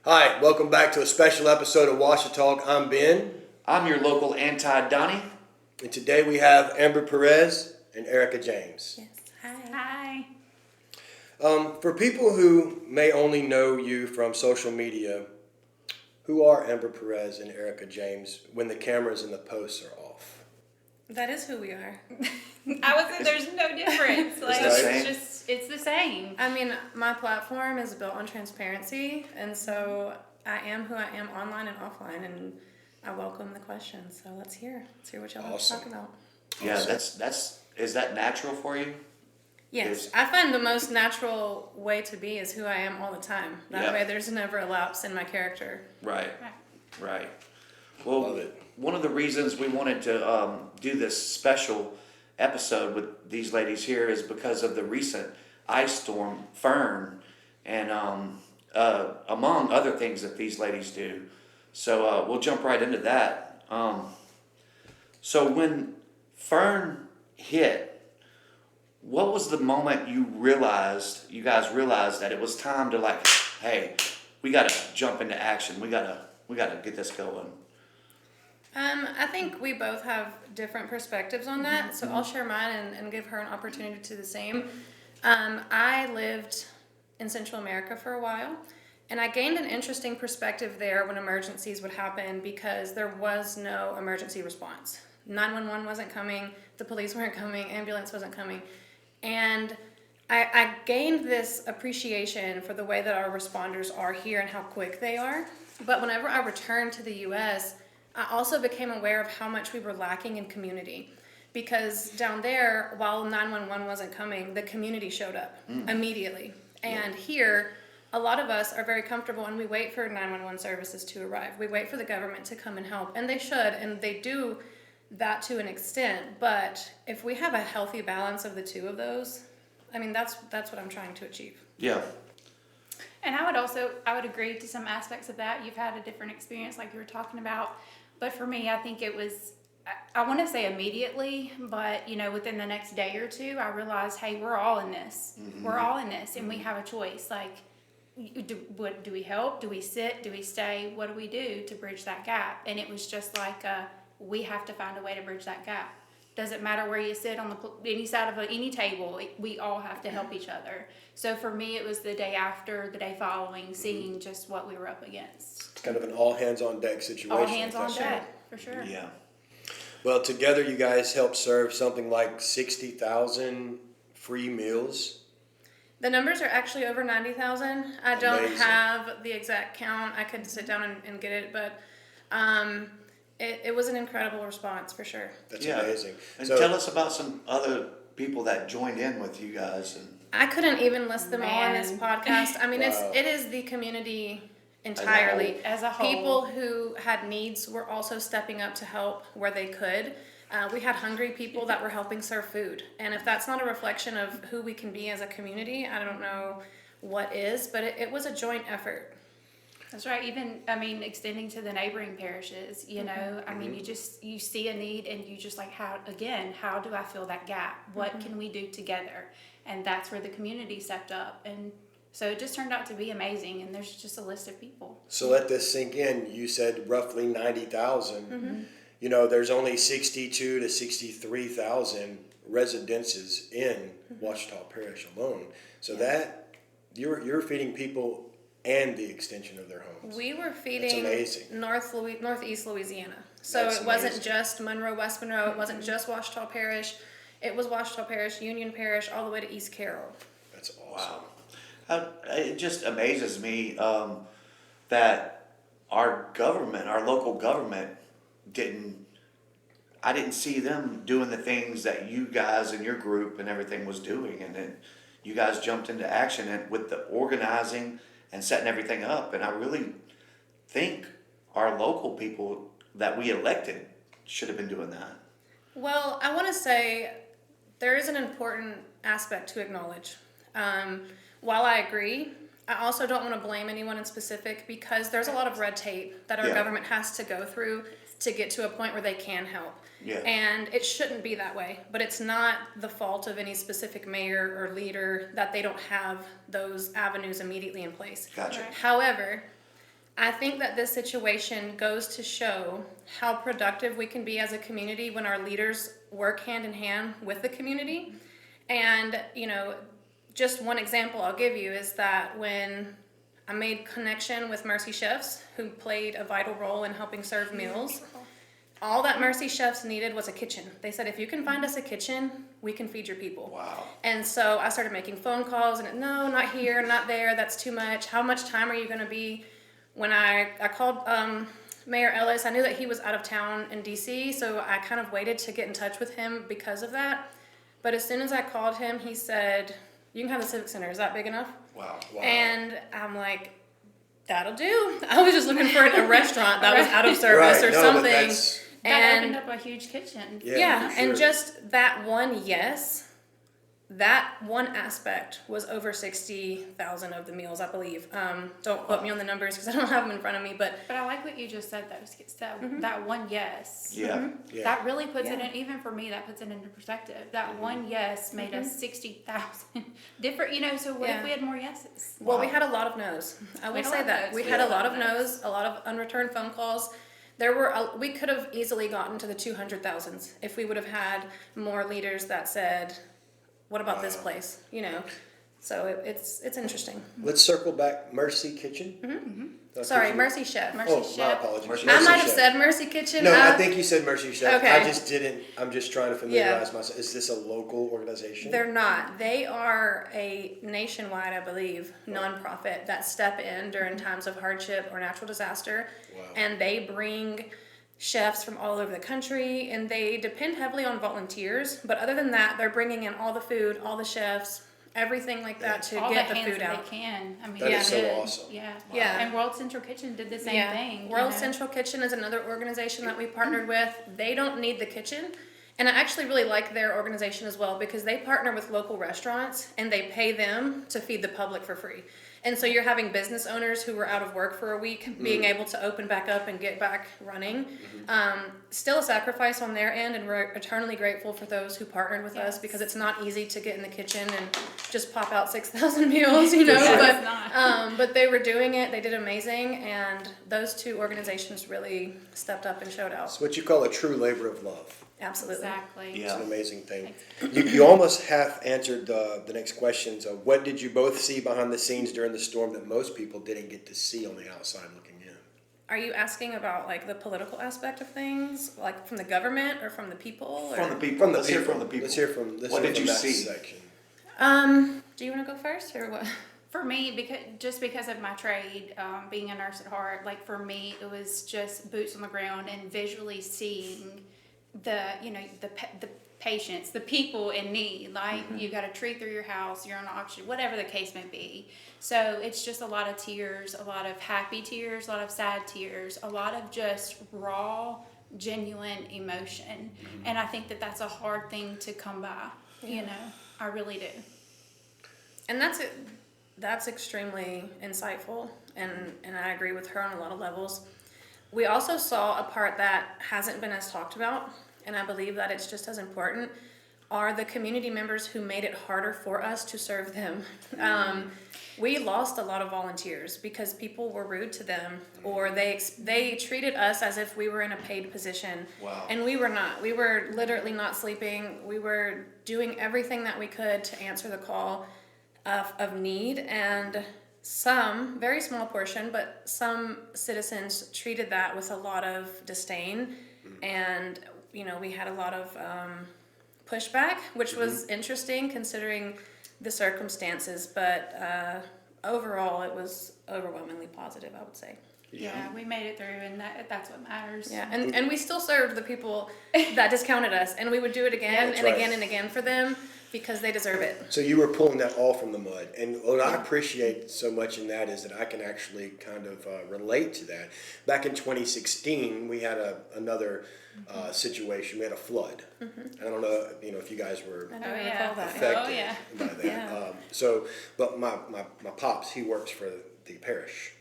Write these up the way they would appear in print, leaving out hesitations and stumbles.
Hi, welcome back to a special episode of Ouachitalk. I'm Ben, I'm your local anti-Donnie. and today we have Amber Perez and Erika James. Yes. Hi. For people who may only know you from social media, who are Amber Perez and Erika James when the cameras and the posts are off? That is who we are. I would say there's no difference. Like the same? it's the same. I mean, my platform is built on transparency, and so I am who I am online and offline, and I welcome the questions. So let's hear what y'all have to talk about. Yeah, Awesome. that's is that natural for you? Yes, I find the most natural way to be is who I am all the time. That Yeah. way, there's never a lapse in my character. Right. Well, Love it. one of the reasons we wanted to do this special episode with these ladies here is because of the recent ice storm, Fern, and among other things that these ladies do. So we'll jump right into that. So when Fern hit, what was the moment you guys realized that it was time to, like, hey, we got to jump into action. We got to get this going. I think we both have different perspectives on that, so I'll share mine and give her an opportunity to do the same. I lived in Central America for a while, and I gained an interesting perspective there when emergencies would happen because there was no emergency response. 911 wasn't coming, the police weren't coming, ambulance wasn't coming, and I gained this appreciation for the way that our responders are here and how quick they are. But whenever I returned to the U.S., I also became aware of how much we were lacking in community. Because down there, while 911 wasn't coming, the community showed up immediately. And here, a lot of us are very comfortable and we wait for 911 services to arrive. We wait for the government to come and help. And they should, and they do that to an extent. But if we have a healthy balance of the two of those, I mean, that's what I'm trying to achieve. Yeah. And I would agree to some aspects of that. You've had a different experience like you were talking about. But for me, I think it was, I want to say immediately, but within the next day or two, I realized, hey, we're all in this. We're all in this and we have a choice. Like, do we help? Do we sit? Do we stay? What do we do to bridge that gap? And it was just like, we have to find a way to bridge that gap. Doesn't matter where you sit on any side of any table, we all have to help each other. So for me, it was the day after, the day following, seeing just what we were up against. It's kind of an all hands on deck situation. All hands on That's deck, for sure. Yeah. Well, together you guys helped serve something like 60,000 free meals. The numbers are actually over 90,000. I don't Amazing. have the exact count. I could sit down and get it, but it was an incredible response for sure. That's Yeah. amazing. And So, tell us about some other people that joined in with you guys. And I couldn't even list them all on this Man. podcast. I mean, Wow. it is the community entirely. As a whole. People who had needs were also stepping up to help where they could. We had hungry people that were helping serve food. And if that's not a reflection of who we can be as a community, I don't know what is, but it was a joint effort. That's right. Even, extending to the neighboring parishes, you see a need and you just like, how do I fill that gap? What can we do together? And that's where the community stepped up. And so it just turned out to be amazing. And there's just a list of people. so let this sink in. You said roughly 90,000. There's only 62 to 63,000 residences in Ouachitalk Parish alone. So that you're feeding people and the extension of their homes. We were That's feeding amazing. Northeast Louisiana. So That's it wasn't amazing. just Monroe, West Monroe. It wasn't just Ouachita Parish. It was Ouachita Parish, Union Parish, all the way to East Carroll. That's awesome. wow. It just amazes me that our local government I didn't see them doing the things that you guys and your group and everything was doing. And then you guys jumped into action and with the organizing and setting everything up. And I really think our local people that we elected should have been doing that. Well, I want to say there is an important aspect to acknowledge. While I agree, I also don't want to blame anyone in specific because there's a lot of red tape that our Yeah. government has to go through to get to a point where they can help. Yeah. And it shouldn't be that way, but it's not the fault of any specific mayor or leader that they don't have those avenues immediately in place. Gotcha. Right. However, I think that this situation goes to show how productive we can be as a community when our leaders work hand in hand with the community. And, just one example I'll give you is that when I made connection with Mercy Chefs, who played a vital role in helping serve meals, all that Mercy Chefs needed was a kitchen. They said, if you can find us a kitchen, we can feed your people. Wow. And so I started making phone calls, and no, not here, not there, that's too much. How much time are you going to be? When I called Mayor Ellis, I knew that he was out of town in D.C., so I kind of waited to get in touch with him because of that. But as soon as I called him, he said, you can have the Civic Center. Is that big enough? Wow. And I'm like, that'll do. I was just looking for a restaurant that was out of service or something. That opened up a huge kitchen. Yeah, for and sure. just that one that one aspect was over 60,000 of the meals, I believe. Don't quote me on the numbers because I don't have them in front of me, but I like what you just said, though. That one yes. Yeah. Yeah. That really puts it Yeah. in, even for me, that puts it into perspective. That one yes made us 60,000 different, so what if we had more yeses? well, we had a lot of no's. I will had a say lot of that. no's. We had a lot of no's, a lot of unreturned phone calls. We could have easily gotten to the 200,000s if we would have had more leaders that said, what about this place? So it's interesting. Let's circle back. Mercy Kitchen. Sorry, Mercy Chef. Oh, my Chef. apologies. Mercy I Mercy might have Chef. said Mercy Kitchen. No, I think you said Mercy Chef. Okay. I just didn't. I'm just trying to familiarize myself. Is this a local organization? They're not. They are a nationwide, I believe, nonprofit that step in during times of hardship or natural disaster. Wow. And they bring chefs from all over the country, and they depend heavily on volunteers. But other than that, they're bringing in all the food, all the chefs, everything like that to All get the the hands food that out. they can. I mean, That yeah, is so did. awesome. Yeah. Yeah. And World Central Kitchen did the same thing. World Central Kitchen is another organization that we partnered with. They don't need the kitchen. And I actually really like their organization as well because they partner with local restaurants and they pay them to feed the public for free. And so you're having business owners who were out of work for a week being able to open back up and get back running. Still a sacrifice on their end, and we're eternally grateful for those who partnered with us because it's not easy to get in the kitchen and just pop out 6,000 meals, sure. But It's not. but they were doing it. They did amazing, and those two organizations really stepped up and showed out. It's what you call a true labor of love. Absolutely. Exactly. It's Yeah. an amazing thing. You almost half answered the next questions of what did you both see behind the scenes during the storm that most people didn't get to see on the outside looking in? Are you asking about like the political aspect of things, like from the government or from the people? Or? From the people. From the Let's people. hear from the people. Let's hear from. What did you that see? section. Do you want to go first or what? For me, because of my trade, being a nurse at heart, like for me, it was just boots on the ground and visually seeing the patients, the people in need. Like you got a tree through your house, you're on oxygen, whatever the case may be. So it's just a lot of tears, a lot of happy tears, a lot of sad tears, a lot of just raw, genuine emotion. And I think that that's a hard thing to come by. I really do. And that's extremely insightful, and I agree with her on a lot of levels. We also saw a part that hasn't been as talked about, and I believe that it's just as important, are the community members who made it harder for us to serve them. We lost a lot of volunteers because people were rude to them, or they treated us as if we were in a paid position. Wow. And we were not. We were literally not sleeping. We were doing everything that we could to answer the call of need, and some, very small portion, but some citizens treated that with a lot of disdain, and we had a lot of pushback, which was interesting considering the circumstances, but overall it was overwhelmingly positive, I would say. Yeah, we made it through, and that's what matters. Yeah, and we still served the people that discounted us, and we would do it again That's and right. again and again for them because they deserve it. So you were pulling that all from the mud, and what I appreciate so much in that is that I can actually kind of relate to that. Back in 2016, we had another situation. We had a flood. I don't know, if you guys were I don't Oh, recall yeah. that. affected Oh, yeah. by that. Yeah. But my pops, he works for the parish,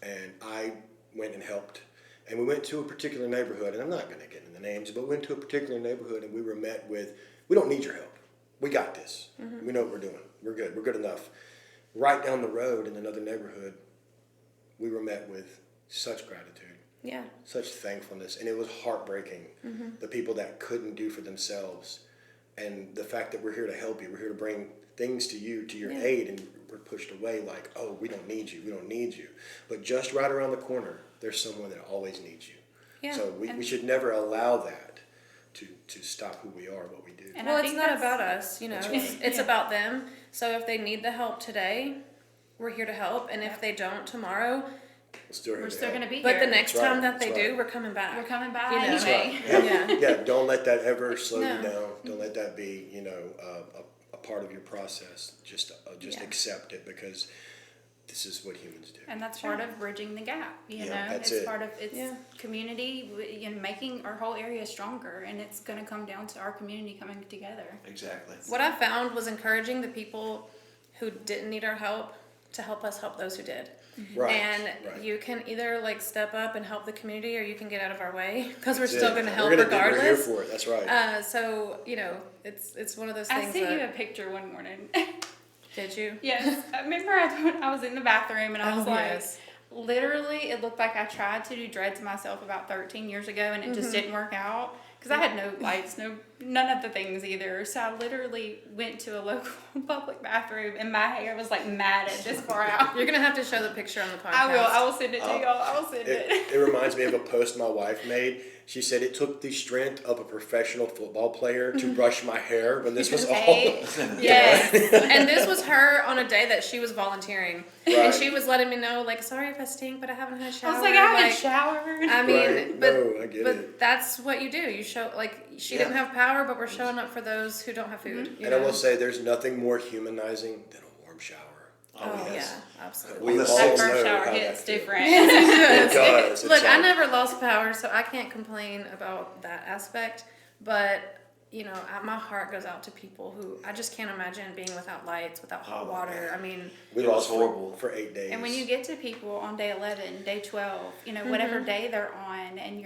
and I went and helped. And we went to a particular neighborhood, and I'm not going to get into the names, but we went to a particular neighborhood, and we were met with, we don't need your help. We got this. We know what we're doing. We're good. We're good enough. Right down the road in another neighborhood, we were met with, such gratitude, Yeah. such thankfulness, and it was heartbreaking. The people that couldn't do for themselves, and the fact that we're here to help you, we're here to bring things to you, to your aid, and we're pushed away like, oh, we don't need you. But just right around the corner, there's someone that always needs you. Yeah. So we should never allow that to stop who we are, what we do. And Well, I it's think not that's- about us, That's it's about them. So if they need the help today, we're here to help. And if they don't tomorrow, We're still going to be but here. the next That's right, time that they that's do, right. we're coming back. We're coming back You know. anyway. Right. Yeah. Yeah, don't let that ever slow No. you down. Don't let that be, a part of your process. Just Yeah. accept it, because this is what humans do. And that's part of bridging the gap, you know. that's it's it. part of Yeah. community, making our whole area stronger, and it's going to come down to our community coming together. Exactly. What I found was encouraging the people who didn't need our help to help us help those who did. Right. And right. you can either step up and help the community, or you can get out of our way, because we're That's still it. going to help We're here regardless. for it. That's right. So it's one of those I things. sent you that, a picture one morning. did you? Yes, I remember I was in the bathroom and I was Oh, like, yes. literally, it looked like I tried to do dreads myself about 13 years ago, and it just didn't work out because I had no lights, none of the things either. So I literally went to a local public bathroom, and my hair was matted this far out. You're gonna have to show the picture on the podcast. I will send it to y'all. I will send it. It reminds me of a post my wife made. She said it took the strength of a professional football player to brush my hair when this was all. Hey, yes. And this was her on a day that she was volunteering, and Right. she was letting me know, sorry if I stink, but I haven't had a shower. I was like, I haven't showered. I mean, Right. but No, I get but it. that's what you do. You show she didn't have power, but we're showing up for those who don't have food. you And I know? will say, there's nothing more humanizing than a warm shower. Oh yes. yeah, absolutely. We Well, all the That know first how shower that hits feels. different. It does. Look, It's I like- never lost power, so I can't complain about that aspect. But my heart goes out to people who I just can't imagine being without lights, without hot water. I mean, We It was lost horrible. for 8 days. And when you get to people on day 11, day 12, whatever day they're on, and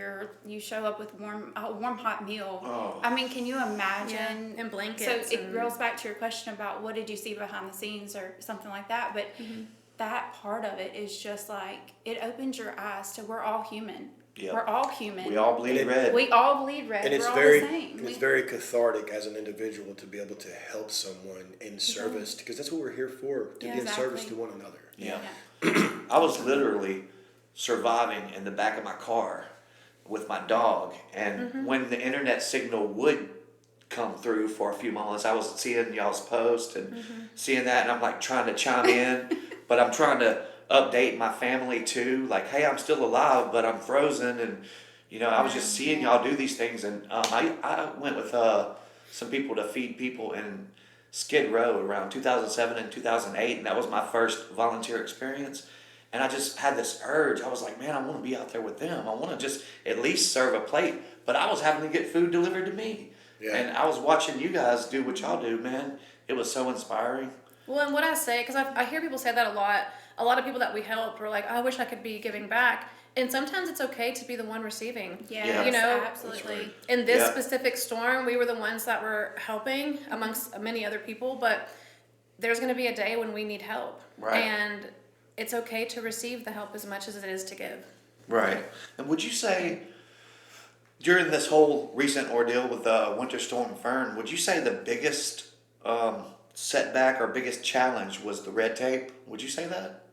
you show up with a warm hot meal. Oh. I mean, can you imagine? and blankets. So it and- rolls back to your question about what did you see behind the scenes or something like that. But that part of it is just it opens your eyes to we're all human. Yep. We're all human. We all bleed And it- red. We all bleed red. and it's we're very all the same. and it's very cathartic as an individual to be able to help someone in service, because that's what we're here for, to Yeah, be in service exactly. to one another. Yeah. I was literally surviving in the back of my car with my dog, and when the internet signal would come through for a few moments, I was seeing y'all's post and seeing that, and I'm trying to chime in, but I'm trying to update my family too, hey, I'm still alive, but I'm frozen, and I was just seeing y'all do these things, and I went with some people to feed people in Skid Row around 2007 and 2008, and that was my first volunteer experience. And I just had this urge. I was like, man, I want to be out there with them. I want to just at least serve a plate. But I was having to get food delivered to me. Yeah. And I was watching you guys do what y'all do, man. It was so inspiring. Well, and what I say, because I hear people say that a lot. A lot of people that we help are like, I wish I could be giving back. And sometimes it's okay to be the one receiving. Yes, Yeah. absolutely. In this Yeah. specific storm, we were the ones that were helping amongst many other people, but there's going to be a day when we need help. Right. And it's okay to receive the help as much as it is to give. Right. And would you say, during this whole recent ordeal with Winter Storm Fern, would you say the biggest setback or biggest challenge was the red tape? Would you say that?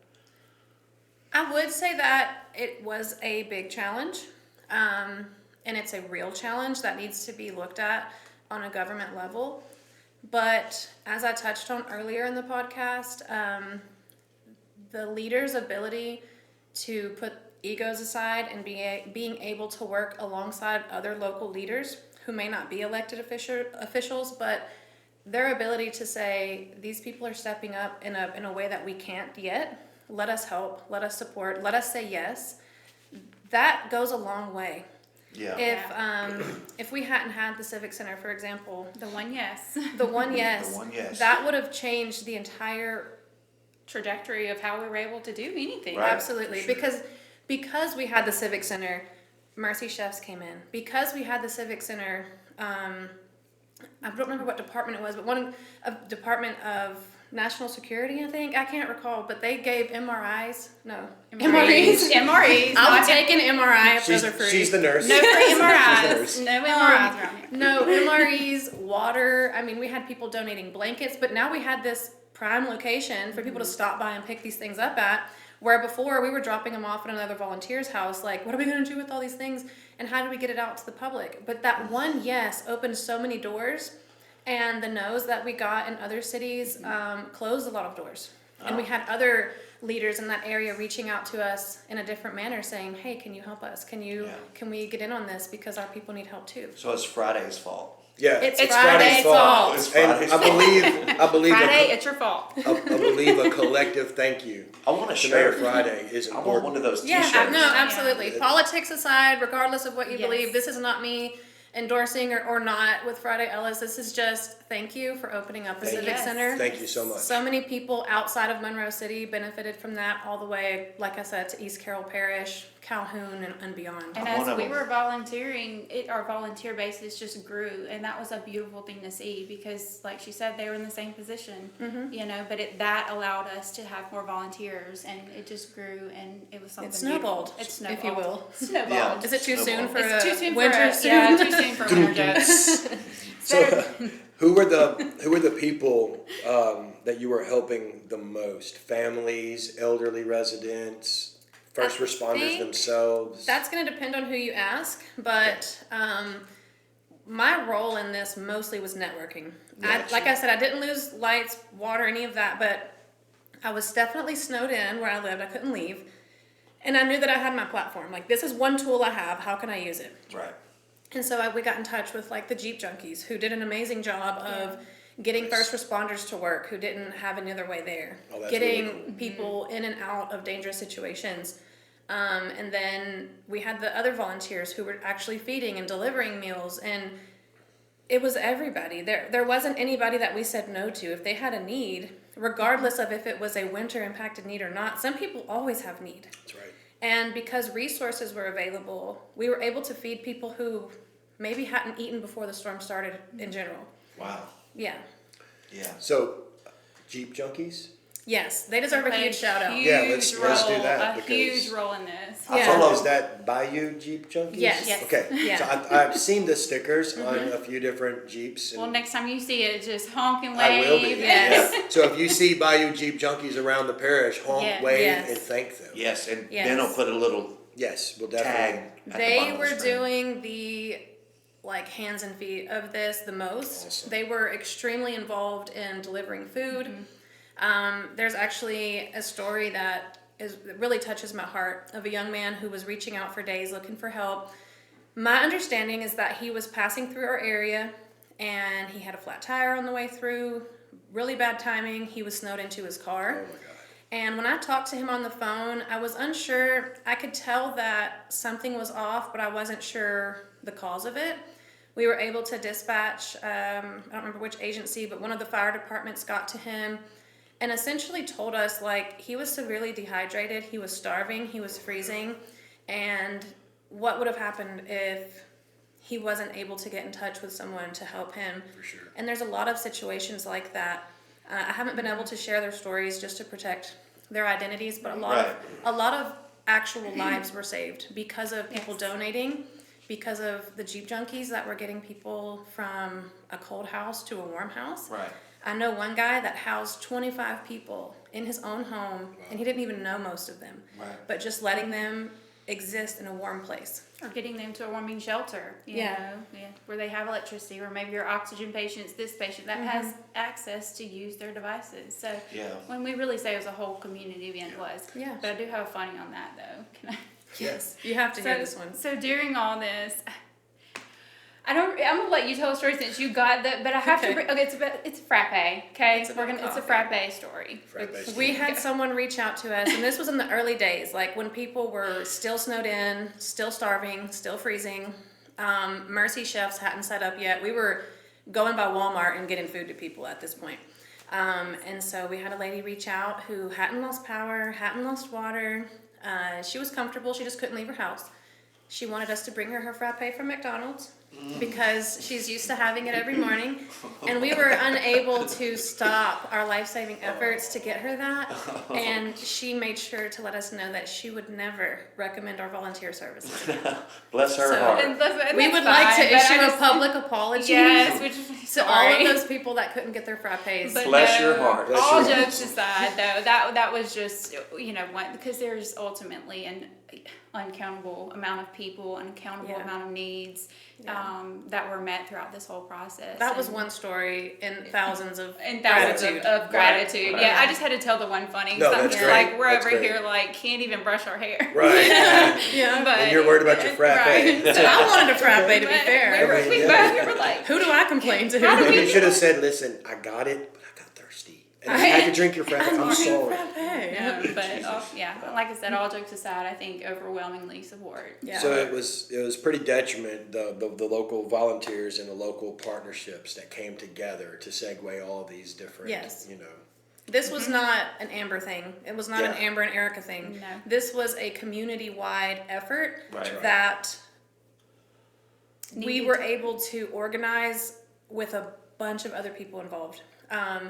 I would say that it was a big challenge, and it's a real challenge that needs to be looked at on a government level. But as I touched on earlier in the podcast, the leader's ability to put egos aside and being able to work alongside other local leaders who may not be elected officials, but their ability to say, these people are stepping up in a way that we can't yet. Let us help, let us support, let us say yes. That goes a long way. Yeah. If we hadn't had the Civic Center, for example, The one yes. the one yes, The one yes. that would have changed the entire Trajectory of how we were able to do anything. Right. absolutely for sure. because we had the Civic Center, Mercy Chefs came in. Because we had the Civic Center, I don't remember what department it was, but a department of national security, I think. I can't recall, but they gave MRIs. No. MREs. MREs. I'll take an MRI if those are free. She's the nurse. No free She's the MRIs. nurse. No MRIs around here. No, MREs, water. I mean, we had people donating blankets, but now we had this prime location for people to stop by and pick these things up at, where before we were dropping them off at another volunteer's house. Like, what are we going to do with all these things? And how do we get it out to the public? But that one yes opened so many doors, and the no's that we got in other cities closed a lot of doors. And we had other leaders in that area reaching out to us in a different manner, saying, "Hey, can you help us? Can we get in on this because our people need help too?" So it's Friday's fault. Yeah, It's Friday's Friday's fault. It's And Friday's I believe Friday, it's your fault. I believe a collective thank you I want a to Mayor shirt. Friday is I want important. one of those Yeah, T-shirts. no, absolutely. Politics aside, regardless of what you Yes. believe, this is not me endorsing or not with Friday Ellis. This is just thank you for opening up the Thank Civic you. Center. Thank you so much. So many people outside of Monroe City benefited from that, all the way, like I said, to East Carroll Parish, Calhoun, and beyond. And I'm one as of we them. were volunteering, our volunteer basis just grew, and that was a beautiful thing to see because, like she said, they were in the same position, you know. But that allowed us to have more volunteers, and it just grew, and it was something. It snowballed, beautiful. It snowballed, if you will. Snowballed. Yeah. Is it too soon for It's a too soon winter for suit? yeah, too soon for winter jokes. So, who were the people that you were helping the most? Families, elderly residents, first I responders think themselves. That's going to depend on who you ask, but my role in this mostly was networking. Like I said, I didn't lose lights, water, any of that, but I was definitely snowed in where I lived. I couldn't leave. And I knew that I had my platform. Like, this is one tool I have. How can I use it? Right. And so we got in touch with like the Jeep junkies, who did an amazing job of getting first responders to work who didn't have any other way there, Oh, that's getting really cool. people in and out of dangerous situations. And then we had the other volunteers who were actually feeding and delivering meals, and it was everybody. There wasn't anybody that we said no to. If they had a need, regardless of if it was a winter impacted need or not, some people always have need. That's right. And because resources were available, we were able to feed people who maybe hadn't eaten before the storm started in general. Wow. Yeah. Yeah. So, Jeep junkies. Yes, they deserve a Played huge shout out. Yeah, let's do that, A because huge role in this. Yeah. So is that Bayou Jeep junkies? Yes. Yes. Okay. Yeah. So I've seen the stickers on a few different Jeeps. And Well, next time you see it, just honk and I wave. will be. Yes. Yeah. So if you see Bayou Jeep junkies around the parish, honk, Yeah. wave, Yes. and thank them. Yes, and Yes. then I'll put a little Yes, we'll tag. definitely. At the They bottom of the were screen. doing the like hands and feet of this the most. Awesome. They were extremely involved in delivering food. There's actually a story that really touches my heart, of a young man who was reaching out for days looking for help. My understanding is that he was passing through our area and he had a flat tire on the way through. Really bad timing. He was snowed into his car. Oh my God. And when I talked to him on the phone, I was unsure. I could tell that something was off, but I wasn't sure the cause of it. We were able to dispatch, I don't remember which agency, but one of the fire departments got to him and essentially told us, like, he was severely dehydrated, he was starving, he was freezing, and what would have happened if he wasn't able to get in touch with someone to help him. For sure. And there's a lot of situations like that. I haven't been able to share their stories just to protect their identities, but a lot of actual lives were saved because of people donating, because of the Jeep junkies that were getting people from a cold house to a warm house. Right. I know one guy that housed 25 people in his own home, and he didn't even know most of them. Right. But just letting them exist in a warm place. Or getting them to a warming shelter, you know, where they have electricity, or maybe your oxygen patients, this patient that has access to use their devices. So Yeah. when we really say it was a whole community event, it was. Yeah. But I do have a funny on that though. Can I? Yes, you have to hear this one. So during all this, I'm gonna let you tell a story since you got that, but I have to. It's a frappe. Okay, It's it's about a coffee. frappe story. Frappe story. We had someone reach out to us, and this was in the early days, like when people were still snowed in, still starving, still freezing. Mercy Chefs hadn't set up yet. We were going by Walmart and getting food to people at this point. And so we had a lady reach out who hadn't lost power, hadn't lost water. She was comfortable. She just couldn't leave her house. She wanted us to bring her frappe from McDonald's. because she's used to having it every morning, and we were unable to stop our life-saving efforts to get her that, and she made sure to let us know that she would never recommend our volunteer services. Bless her So- heart. And We would like to issue a public apology Yes, which is to all of those people that couldn't get their frappes. But Bless your heart. Bless all your heart. jokes aside, though, that was just one, because there's ultimately an uncountable amount of people, uncountable amount of needs that were met throughout this whole process. That was And- one story in thousands of and thousands gratitude. of gratitude. Right. Yeah, I just had to tell the one funny. No, So I'm that's just great. like, we're That's over great. here like can't even brush our hair. Right. Yeah. But And you're worried about your frappe. Right. So I wanted a frappe, to be But fair. we were like, Who do I complain to? How do And you should have said, listen, I got it, but I got thirsty. And I had to drink your frappe. I'm sorry. but like I said, all jokes aside, I think overwhelmingly support. Yeah. So it was pretty detriment, the local volunteers and the local partnerships that came together to segue all these different, Yes. you know. This was not an Amber thing. It was not an Yeah. Amber and Erica thing. No. This was a community-wide effort Right. that we Needed were to- able to organize with a bunch of other people involved.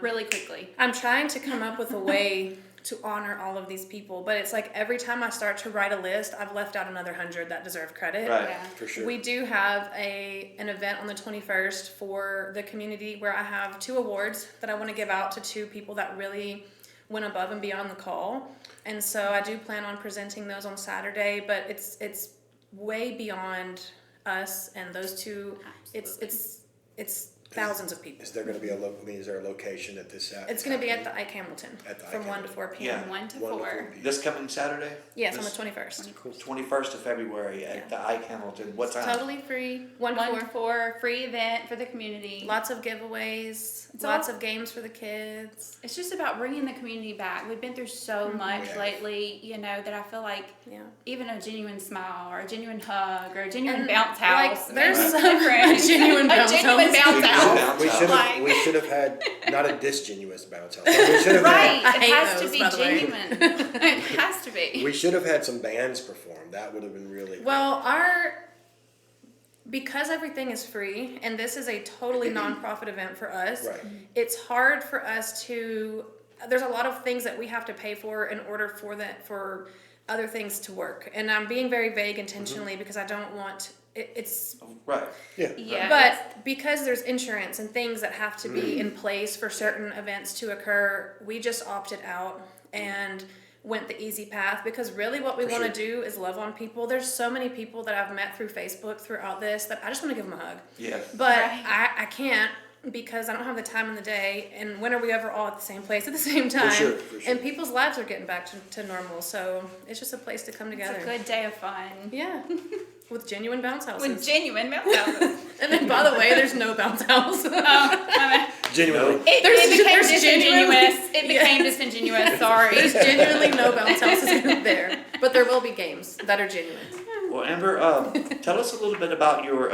Really quickly. I'm trying to come up with a way to honor all of these people, but it's like every time I start to write a list, I've left out another 100 that deserve credit. Right. Yeah. For sure. We do have an event on the 21st for the community where I have 2 awards that I want to give out to 2 people that really went above and beyond the call. And so I do plan on presenting those on Saturday, but it's way beyond us and those 2. It's thousands of people. Is there going to be is there a location at this? It's going to be at the Ike Hamilton At the Ike from 1 to 4 p.m. Yeah. 1 to Wonderful 4. people. This coming Saturday? Yes, on This the 21st. 21st of February at the Ike Hamilton. What time? Totally free. 1 to 1 4. to 4, free event for the community. Lots of giveaways. It's Lots all- of games for the kids. It's just about bringing the community back. We've been through so much Yeah. lately, that I feel like Yeah. even a genuine smile or a genuine hug or a genuine And, bounce like, house. there's makes a some- difference. a genuine bounce A genuine house. bounce house. Bounce We should have had not a disgenuous bounce house. But we should have Right. I It hate has those, to be by the way. genuine. It has to be. we should have had some bands perform. That would have been really Well, because everything is free and this is a totally nonprofit event for us, right. it's hard for us to. There's a lot of things that we have to pay for in order for other things to work. And I'm being very vague intentionally because I don't want it's. Right. Yeah. But because there's insurance and things that have to be in place for certain events to occur, we just opted out and went the easy path because really what we For want to sure. do is love on people. There's so many people that I've met through Facebook throughout this that I just want to give them a hug. Yeah. But Right. I can't because I don't have the time in the day. And when are we ever all at the same place at the same time? For sure. And people's lives are getting back to normal. So it's just a place to come It's together. a good day of fun. Yeah. With genuine bounce houses. With genuine bounce houses. And then, by the way, there's no bounce house. Genuinely. There's It became genuinely- disingenuous. It became Yes. disingenuous. Sorry. There's genuinely no bounce houses there, but there will be games that are genuine. Well, Amber, tell us a little bit about your.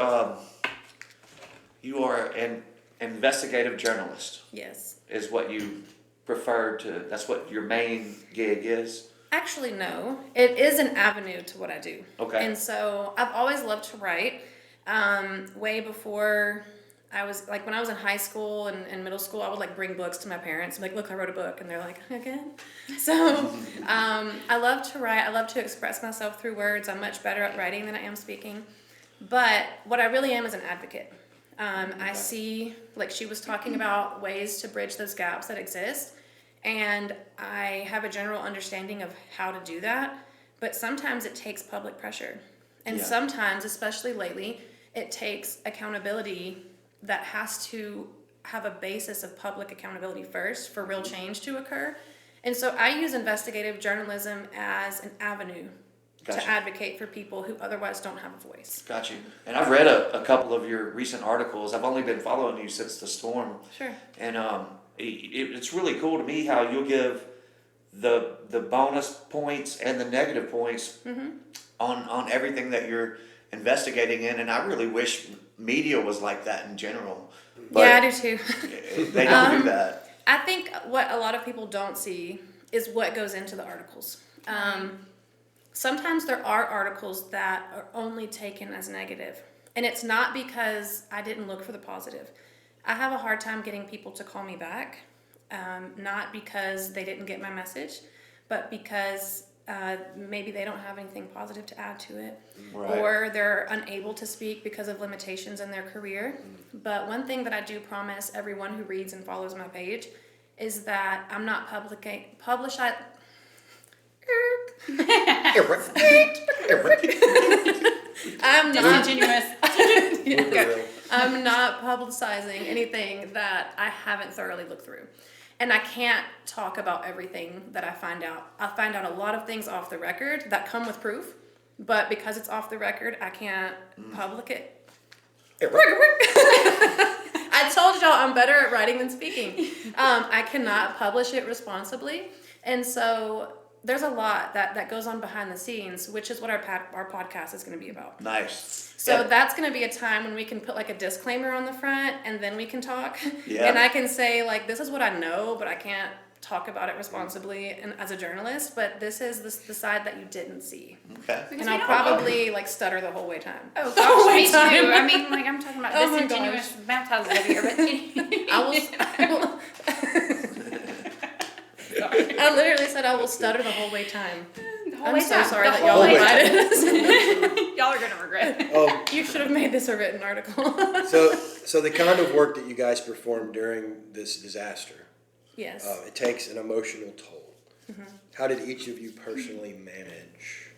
You are an investigative journalist, Yes. is what you prefer to. That's what your main gig is. Actually, no. It is an avenue to what I do. Okay. And so I've always loved to write. Way before I was like when I was in high school and middle school, I would like bring books to my parents and be like, look, I wrote a book, and they're like, okay. So I love to write. I love to express myself through words. I'm much better at writing than I am speaking. But what I really am is an advocate. I see, like she was talking about, ways to bridge those gaps that exist. And I have a general understanding of how to do that. But sometimes it takes public pressure. And Yeah. sometimes, especially lately, it takes accountability that has to have a basis of public accountability first for real change to occur. And so I use investigative journalism as an avenue Gotcha. to advocate for people who otherwise don't have a voice. Got you. And I've read a couple of your recent articles. I've only been following you since the storm, Sure. and it's really cool to me how you'll give the bonus points and the negative points on everything that you're investigating in. And I really wish media was like that in general. But Yeah, I do too. they don't do that. I think what a lot of people don't see is what goes into the articles. Sometimes there are articles that are only taken as negative. And it's not because I didn't look for the positive. I have a hard time getting people to call me back, not because they didn't get my message, but because maybe they don't have anything positive to add to it, Right. or they're unable to speak because of limitations in their career. But one thing that I do promise everyone who reads and follows my page is that I'm not I'm not Disingenuous. I'm not publicizing anything that I haven't thoroughly looked through. And I can't talk about everything that I find out. I find out a lot of things off the record that come with proof, but because it's off the record, I can't public it. I told y'all I'm better at writing than speaking. I cannot publish it responsibly. And so there's a lot that goes on behind the scenes, which is what our podcast is going to be about. Nice. So that's going to be a time when we can put like a disclaimer on the front, and then we can talk. Yeah. And I can say like, this is what I know, but I can't talk about it responsibly and as a journalist, but this is the side that you didn't see. Okay. Because And we I'll don't- probably like stutter the whole way time. Oh gosh, me too. time. I mean, like I'm talking about Oh my disingenuous mouth houses over here, but I literally said I will stutter the whole way time. the whole I'm way so time. sorry The that whole y'all way Whole time. invited us. Y'all are gonna regret it. Oh, You should have made this a written article. so the kind of work that you guys performed during this disaster, Yes. it takes an emotional toll. Mm-hmm. How did each of you personally manage?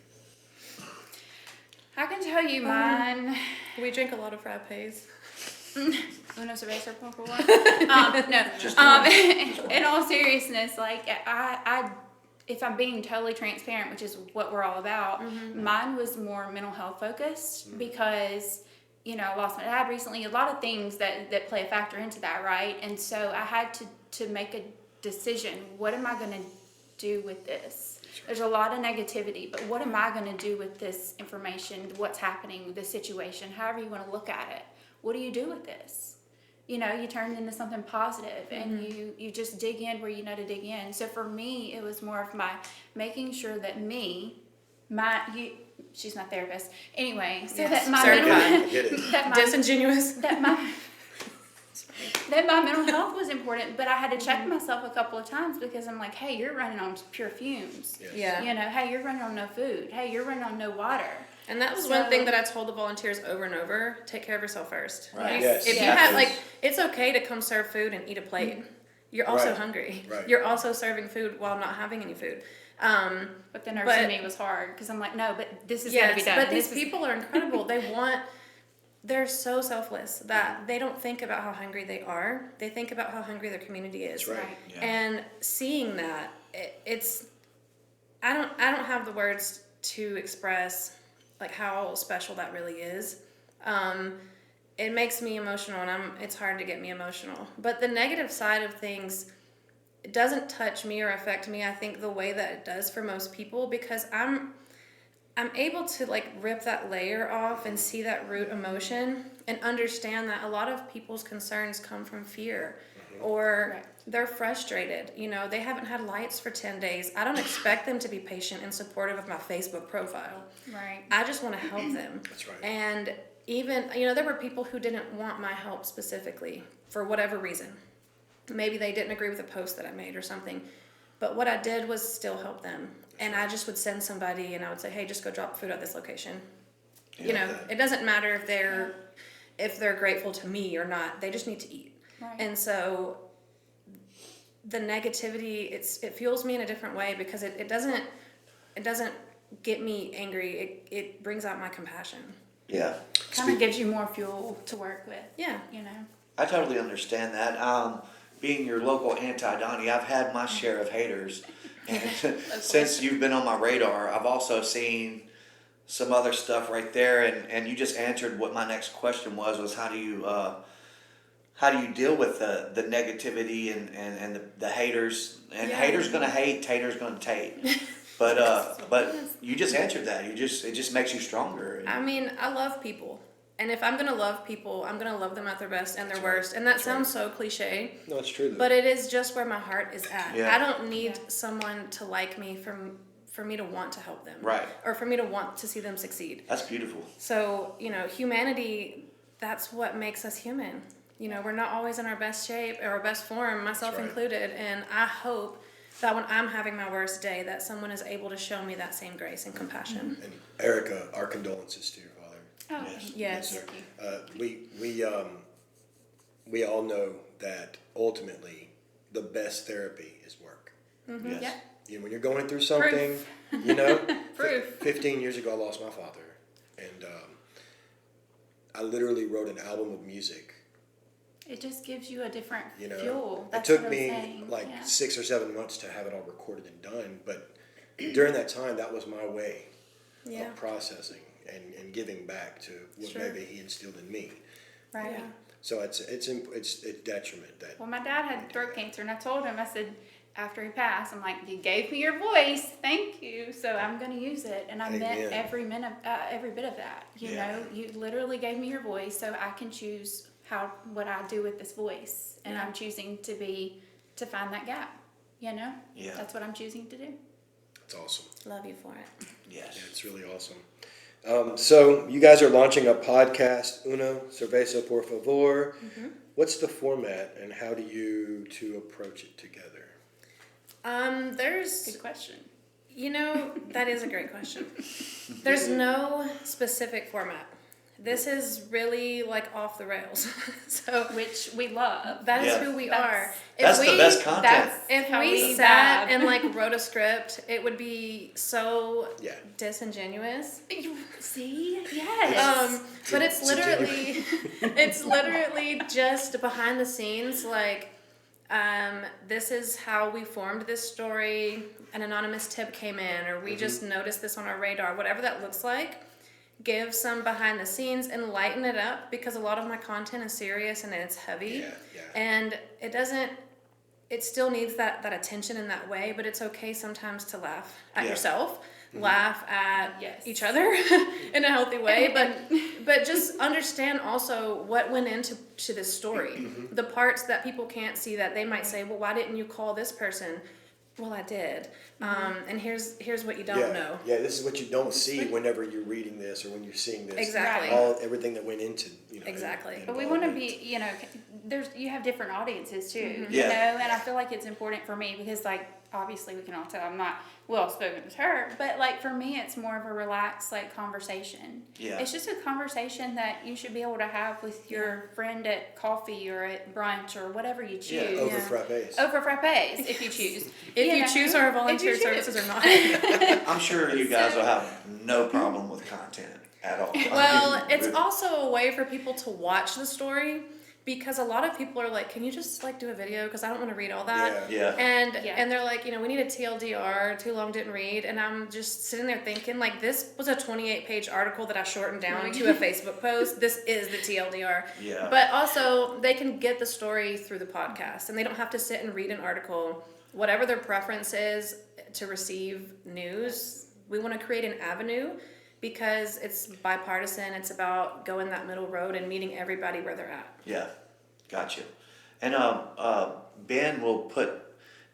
I can tell you mine. We drink a lot of frappes. Uno cerveza, por favor. No. Just one. In all seriousness, like I, if I'm being totally transparent, which is what we're all about, mine was more mental health focused because, you know, I lost my dad recently. A lot of things that play a factor into that, right? And so I had to make a decision. What am I going to do with this? There's a lot of negativity, but what am I going to do with this information? What's happening, the situation, however you want to look at it. What do you do with this? You know, you turn it into something positive and you just dig in where you know to dig in. So for me, it was more of my making sure that she's my therapist. Anyway, so Yes, that my certified. Get it. that my Disingenuous. that my mental health was important, but I had to check myself a couple of times because I'm like, hey, you're running on pure fumes. Yes. Yeah. You know, hey, you're running on no food. Hey, you're running on no water. And that was one thing that I told the volunteers over and over: take care of yourself first. Right. Yes. If you Yes. have like, it's okay to come serve food and eat a plate. You're also Right. hungry. Right. You're also serving food while not having any food. But the nurse in me was hard because I'm like, no, but this is gotta be done. But these This is- people are incredible. They're so selfless that they don't think about how hungry they are. They think about how hungry their community is. That's right. Yeah. And seeing that, I don't have the words to express like how special that really is. It makes me emotional, and it's hard to get me emotional. But the negative side of things, it doesn't touch me or affect me, I think, the way that it does for most people, because I'm able to like rip that layer off and see that root emotion and understand that a lot of people's concerns come from fear or Right. they're frustrated. You know, they haven't had lights for 10 days. I don't expect them to be patient and supportive of my Facebook profile. Right. I just want to help them. That's right. And even, you know, there were people who didn't want my help specifically for whatever reason. Maybe they didn't agree with a post that I made or something. But what I did was still help them. And I just would send somebody and I would say, hey, just go drop food at this location. You know, it doesn't matter if they're grateful to me or not. They just need to eat. Right. And so the negativity, it fuels me in a different way because it doesn't get me angry. It brings out my compassion. Yeah. Kind of gives you more fuel to work with. Yeah. You know. I totally understand that. Being your local anti-Donnie, I've had my share of haters. And since you've been on my radar, I've also seen some other stuff right there. And you just answered what my next question was how do you deal with the negativity and the haters? And Yeah. haters gonna hate, taters gonna tate. But you just answered that. It just makes you stronger. I mean, I love people. And if I'm going to love people, I'm going to love them at their best and their worst. And that sounds so cliche, No, it's true though. but it is just where my heart is at. Yeah. I don't need Yeah. someone to like me for me to want to help them. Right. Or for me to want to see them succeed. That's beautiful. So, humanity, that's what makes us human. We're not always in our best shape or our best form, myself That's right. included. And I hope that when I'm having my worst day, that someone is able to show me that same grace and compassion. And Erica, our condolences to your father. Oh, Yes. Yes. Sir. We all know that ultimately the best therapy is work. Yes. Yeah. When you're going through something, Proof. 15 years ago I lost my father, and I literally wrote an album of music. It just gives you a different You know, fuel. it That's took what me I'm saying. like Yeah. 6 or 7 months to have it all recorded and done, but during that time, that was my way Yeah. of processing and giving back to what Sure. maybe he instilled in me. Right. Yeah. So it's detriment that. Well, my dad had throat cancer, and I told him, I said, after he passed, I'm like, you gave me your voice, thank you, so I'm going to use it. And I Amen. meant every bit of that. Yeah. You literally gave me your voice, so I can choose what I do with this voice, and Yeah. I'm choosing to find that gap. Yeah. That's what I'm choosing to do. It's awesome. Love you for it. Yes. Yeah, it's really awesome. So you guys are launching a podcast, Una Cerveza Por Favor. Mm-hmm. What's the format and how do you two approach it together? There's, Good question. that is a great question. There's no specific format. This is really like off the rails. So Which we love. that is Yeah. who we That's- are. That's the best content. That's If how we sat vibe. and like wrote a script, it would be so Yeah. disingenuous. See? Yes. But it's It's a literally, it's literally just behind the scenes. Like, this is how we formed this story. An anonymous tip came in, or we just noticed this on our radar. Whatever that looks like, give some behind the scenes and lighten it up, because a lot of my content is serious and it's heavy, Yeah. and it still needs that attention in that way. But it's okay sometimes to laugh at Yeah. yourself. Laugh at Yes. each other in a healthy way, but just understand also what went into this story. The parts that people can't see, that they might say, well, why didn't you call this person? Well, I did. And here's what you don't know. Yeah, this is what you don't see whenever you're reading this or when you're seeing this. Exactly. Everything that went into Exactly. But we want to be, you have different audiences too, Yeah. and I feel like it's important for me because, like, obviously we can all tell I'm not well spoken with her, but like for me, it's more of a relaxed conversation. Yeah. It's just a conversation that you should be able to have with your friend at coffee or at brunch or whatever you choose. Yeah, over Yeah. frappes. Over frappes, if you choose. If you know, choose our if you volunteer choose. services or not. I'm sure you guys will have no problem with content at all. Well, it's also a way for people to watch the story, because a lot of people are like, can you just do a video, because I don't want to read all that. Yeah. Yeah. And they're like, we need a TLDR, too long didn't read. And I'm just sitting there thinking, like, this was a 28-page article that I shortened down to a Facebook post. This is the TLDR. Yeah. But also, they can get the story through the podcast, and they don't have to sit and read an article. Whatever their preference is to receive news, we want to create an avenue, because it's bipartisan. It's about going that middle road and meeting everybody where they're at. Yeah, gotcha. And Ben will put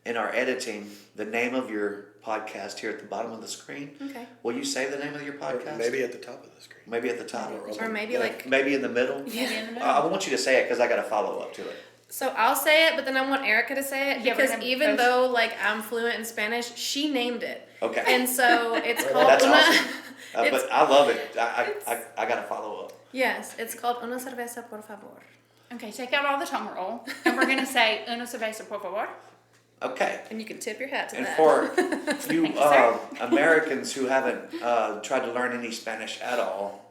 in our editing the name of your podcast here at the bottom of the screen. Okay. Will you say the name of your Or podcast? maybe at the top of the screen. Maybe at the top. Or maybe Yeah. Maybe in the middle. Yeah. I want you to say it because I got to follow up to it. So I'll say it, but then I want Erica to say it, Yeah, we're because gonna even both- though I'm fluent in Spanish, she named it. Okay. And so it's Well, called That's una. awesome. it's- But I love it. I got to follow up. Yes, it's called Una Cerveza Por Favor. Okay, take out all the tongue roll, and we're gonna say una cerveza por favor. Okay. And you can tip your hat to And that. for you Thank you, sir. Americans who haven't tried to learn any Spanish at all,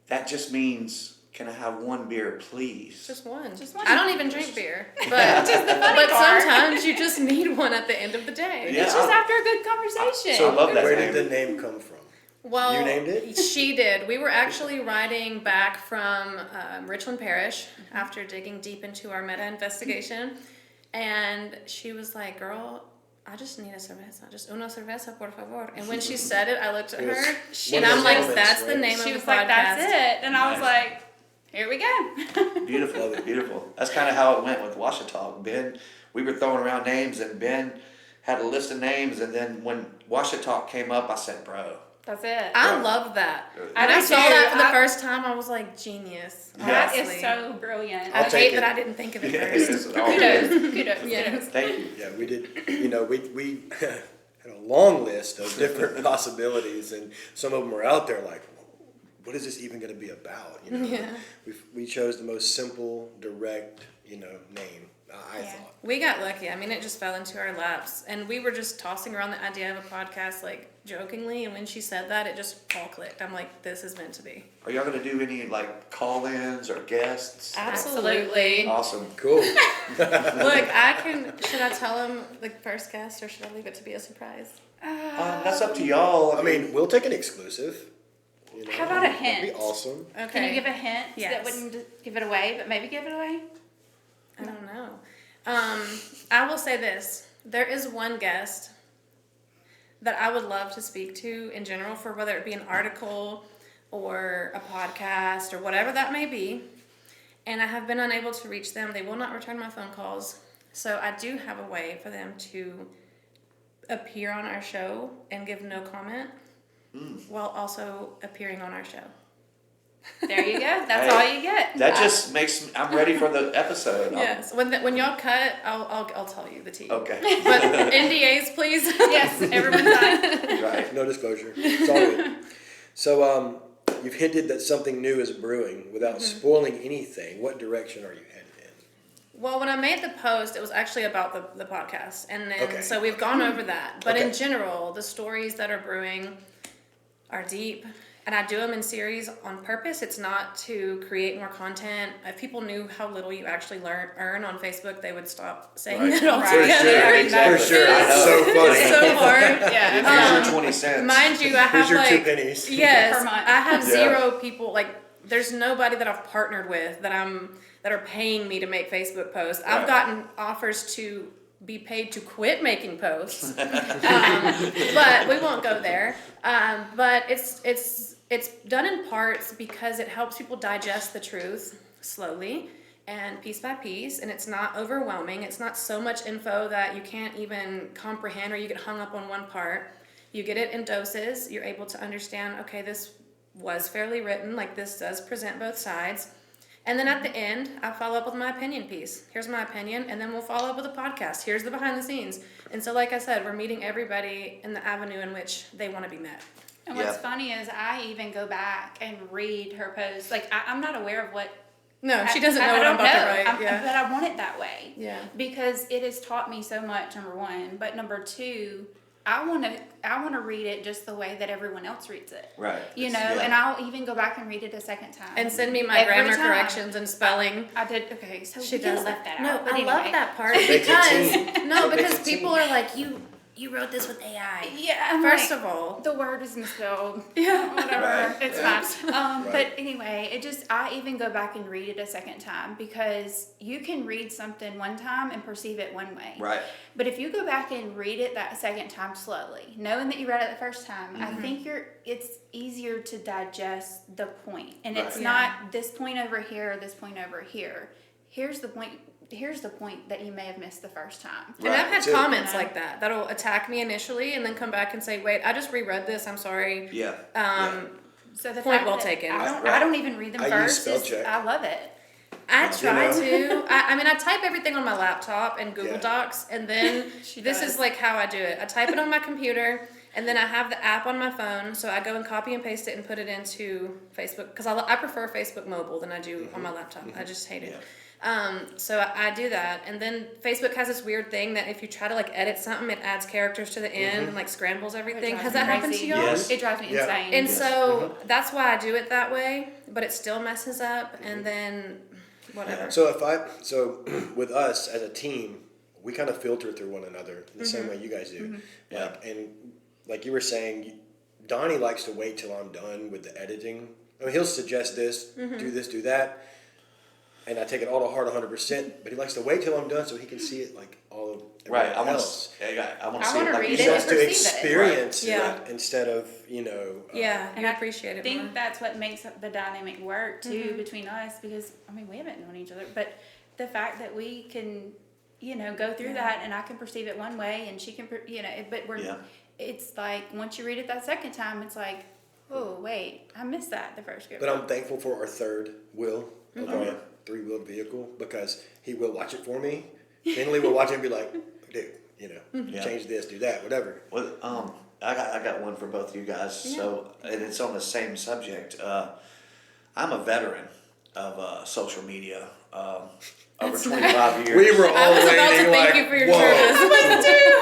that just means, can I have one beer, please? Just one. Just one. I don't even drink beer, but Which is the funny but part. sometimes you just need one at the end of the day. Yeah. It's just after a good conversation. So I love that Where name. did the name come from? Well, You named it? She did. We were actually riding back from Richland Parish after digging deep into our meta investigation, and she was like, "Girl, I just need a cerveza, just una cerveza, por favor." And when she said it, I looked at It was her, one and of I'm those like, moments, "That's the right? name She of was the like, podcast." "That's it," and I was Nice. like, "Here we go." Beautiful, beautiful. That's kind of how it went with Ouachitalk. Ben, we were throwing around names, and Ben had a list of names, and then when Ouachitalk came up, I said, bro. That's it. I love that. I When I do saw too. that for the first time, I was like, genius. That honestly. is so brilliant. I I'll hate take that it. I didn't think of it Yes, first. it's all Kudos, good. kudos, Yeah. kudos. Thank you. Yeah, we did. We had a long list of different possibilities, and some of them were out there like, what is this even going to be about? Yeah. We chose the most simple, direct, name. I Yeah. thought. We got lucky. I mean, it just fell into our laps. And we were just tossing around the idea of a podcast, like, jokingly. And when she said that, it just all clicked. I'm like, this is meant to be. Are y'all gonna do any like call-ins or guests? Absolutely. Awesome. Cool. Look, should I tell them the first guest or should I leave it to be a surprise? That's up to y'all. I mean, we'll take an exclusive. How about a That'd hint? be awesome. Okay. Can you give a hint Yes. that wouldn't give it away, but maybe give it away? I don't know. I will say this. There is one guest that I would love to speak to in general for whether it be an article or a podcast or whatever that may be. And I have been unable to reach them. They will not return my phone calls. So I do have a way for them to appear on our show and give no comment while also appearing on our show. There you go. That's Hey, all you get. that just makes me, I'm ready for the episode. Yes. When y'all cut, I'll tell you the tea. Okay. But NDAs, please. Yes, everyone's fine. Right. No disclosure. It's all good. So, you've hinted that something new is brewing. Without spoiling anything, what direction are you headed in? Well, when I made the post, it was actually about the podcast. And then, Okay. so we've gone over that. But Okay. in general, the stories that are brewing are deep. And I do them in series on purpose. It's not to create more content. If people knew how little you actually earn on Facebook, they would stop saying Right. that For altogether. sure, I mean, exactly. For sure. I It's know. so funny. It's so hard. Yeah. Here's your 20 cents. Mind you, I Here's have your like 2 pennies. yes, Per month. I have Yeah. 0 people. Like, there's nobody that I've partnered with that are paying me to make Facebook posts. I've Right. gotten offers to be paid to quit making posts, but we won't go there. But it's done in parts because it helps people digest the truth slowly and piece by piece, and it's not overwhelming. It's not so much info that you can't even comprehend or you get hung up on one part. You get it in doses. You're able to understand, okay, this was fairly written, like this does present both sides. And then at the end, I follow up with my opinion piece. Here's my opinion, and then we'll follow up with a podcast. Here's the behind the scenes. And so, like I said, we're meeting everybody in the avenue in which they want to be met. And what's Yeah. funny is I even go back and read her posts. Like, I'm not aware of what. No, she doesn't know I what I'm don't about to know. write. Yeah. But I want it that way. Yeah. Because it has taught me so much, number one. But number two, I want to read it just the way that everyone else reads it. Right. You know, Yeah. and I'll even go back and read it a second time. And send me my Every grammar time. corrections and spelling. I did. Okay, so She we could does have left that No, out. But I anyway. love that part It makes it because team. no, It makes because it people team. are like, you wrote this with AI. Yeah. I'm First like, of all, the word is misspelled. yeah, Whatever. Right, It's yeah. fine. Right. But anyway, I even go back and read it a second time because you can read something one time and perceive it one way. Right. But if you go back and read it that second time slowly, knowing that you read it the first time, I think it's easier to digest the point. And it's Right. not this point over here, this point over here. Here's the point that you may have missed the first time. And I've had That's it. comments Yeah. like that that'll attack me initially and then come back and say, "Wait, I just reread this. I'm sorry." Yeah. So the Point fact well that taken. I don't even read them I use first. spell check. I love it. I try know? to. I mean, I type everything on my laptop and Google Yeah. Docs, and then She this does. is like how I do it. I type it on my computer, and then I have the app on my phone, so I go and copy and paste it and put it into Facebook because I prefer Facebook mobile than I do on my laptop. I just hate it. So I do that, and then Facebook has this weird thing that if you try to like edit something, it adds characters to the end and like scrambles everything. It Has drives that me happened to crazy. y'all? Yes. It drives me Yeah. insane. And Yes. so that's why I do it that way, but it still messes up, and then whatever. So with us as a team, we kind of filter through one another the same way you guys do. Yeah. And like you were saying, Donnie likes to wait till I'm done with the editing. I mean, he'll suggest this, do this, do that, and I take it all to heart 100%. But he likes to wait till I'm done so he can see it like all of Right. everyone I want else. to. Yeah. I want I to see wanna it like read you it He said. wants to perceive it. experience Right. Yeah. it instead of Yeah, And you I appreciate it think more. that's what makes the dynamic work too between us because I mean we haven't known each other, but the fact that we can go through that, and I can perceive it one way, and she can, but it's like once you read it that second time, it's like, oh wait, I missed that the first go. But I'm thankful for our third wheel of our 3-wheeled vehicle, because he will watch it for me. Finley will watch it and be like, dude, change this, do that, whatever. Well, I got one for both of you guys. So, and it's on the same subject. I'm a veteran of social media. Over 25 years. We were all I was about to waiting thank like, you for your whoa.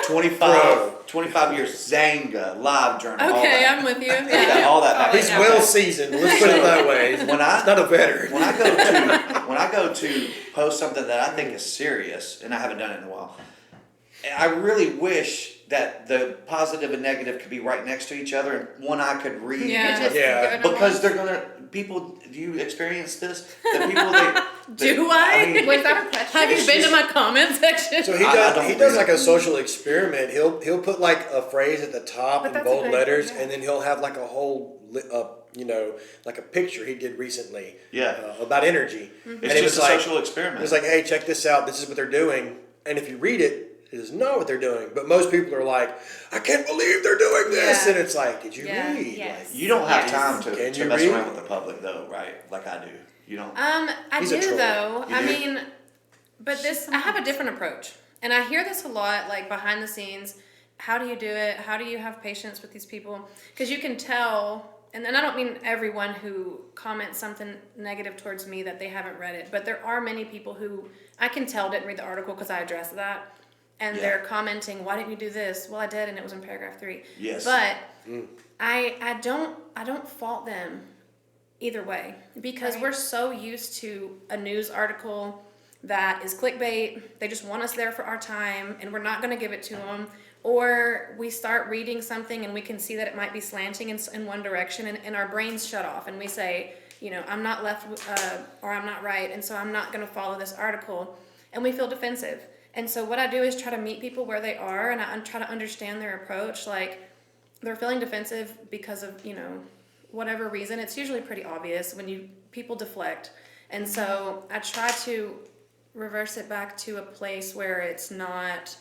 service. 25 years Zanga, live journal. all Okay, that. I'm with you. I got all that back. He's well seasoned. Let's put it that way. He's not a veteran. When I go to post something that I think is serious, and I haven't done it in a while, I really wish that the positive and negative could be right next to each other, and one I could read. Yeah. Because people. Do you experience this? The people Do I? Was that a question? Have you been to my comment section? So I he don't does read like it. a social experiment. He'll put like a phrase at the top But in that's a bold great letters, idea. and then he'll have like a whole like a picture he did recently. About energy. And It's it just was a like, social experiment. It was like, hey, check this out. This is what they're doing. And if you read it, it is not what they're doing. But most people are like, I can't believe they're doing this. Yeah. And it's like, did you read? Yes. You don't have Yes. time Can to you mess read? around with the public though, right? Like I do. You don't. I He's a do troll. though. You I do? mean, but I have a different approach, and I hear this a lot, like behind the scenes. How do you do it? How do you have patience with these people? Because you can tell. And I don't mean everyone who comments something negative towards me that they haven't read it, but there are many people who I can tell didn't read the article because I addressed that, and they're commenting, "Why didn't you do this?" Well, I did, and it was in paragraph 3. Yes. But I don't fault them either way, because we're so used to a news article that is clickbait. They just want us there for our time, and we're not going to give it to them. Or we start reading something and we can see that it might be slanting in one direction, and our brains shut off, and we say, I'm not left or I'm not right, and so I'm not going to follow this article, and we feel defensive. And so what I do is try to meet people where they are, and I try to understand their approach. Like, they're feeling defensive because of whatever reason. It's usually pretty obvious when people deflect, and so I try to reverse it back to a place where it's not.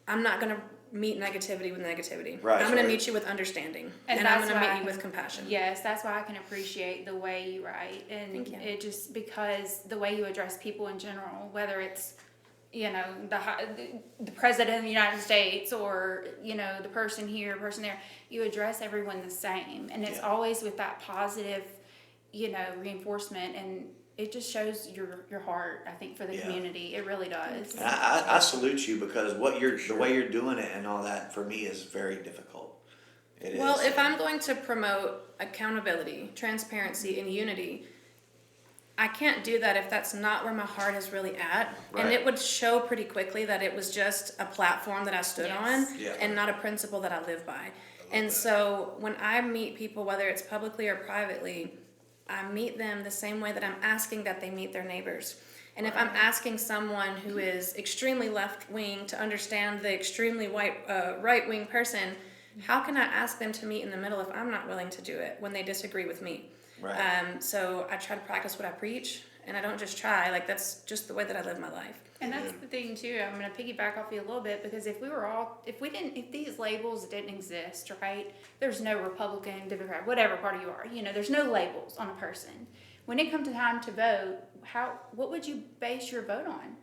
I'm not going to meet negativity with negativity. Right, I'm going to right. meet you with understanding, And and I'm that's going to why meet you with compassion. Yes, that's why I can appreciate the way you write, and Thank you. it just because the way you address people in general, whether it's the president of the United States or the person here, person there, you address everyone the same, and it's always with that positive, reinforcement, and it just shows your heart, I think, for the community. It really does. And I salute you because the way you're doing it and all that for me is very difficult. It is. Well, if I'm going to promote accountability, transparency, and unity, I can't do that if that's not where my heart is really at. Right. And it would show pretty quickly that it was just a platform that I stood on Yeah. and not a principle that I live by. And so when I meet people, whether it's publicly or privately, I meet them the same way that I'm asking that they meet their neighbors. And if I'm asking someone who is extremely left-wing to understand the extremely right-wing person, how can I ask them to meet in the middle if I'm not willing to do it when they disagree with me? Right. So I try to practice what I preach, and I don't just try. Like, that's just the way that I live my life. And that's the thing too. I'm going to piggyback off you a little bit, because if these labels didn't exist, right? There's no Republican, Democrat, whatever party you are. There's no labels on a person. When it comes to time to vote, what would you base your vote on?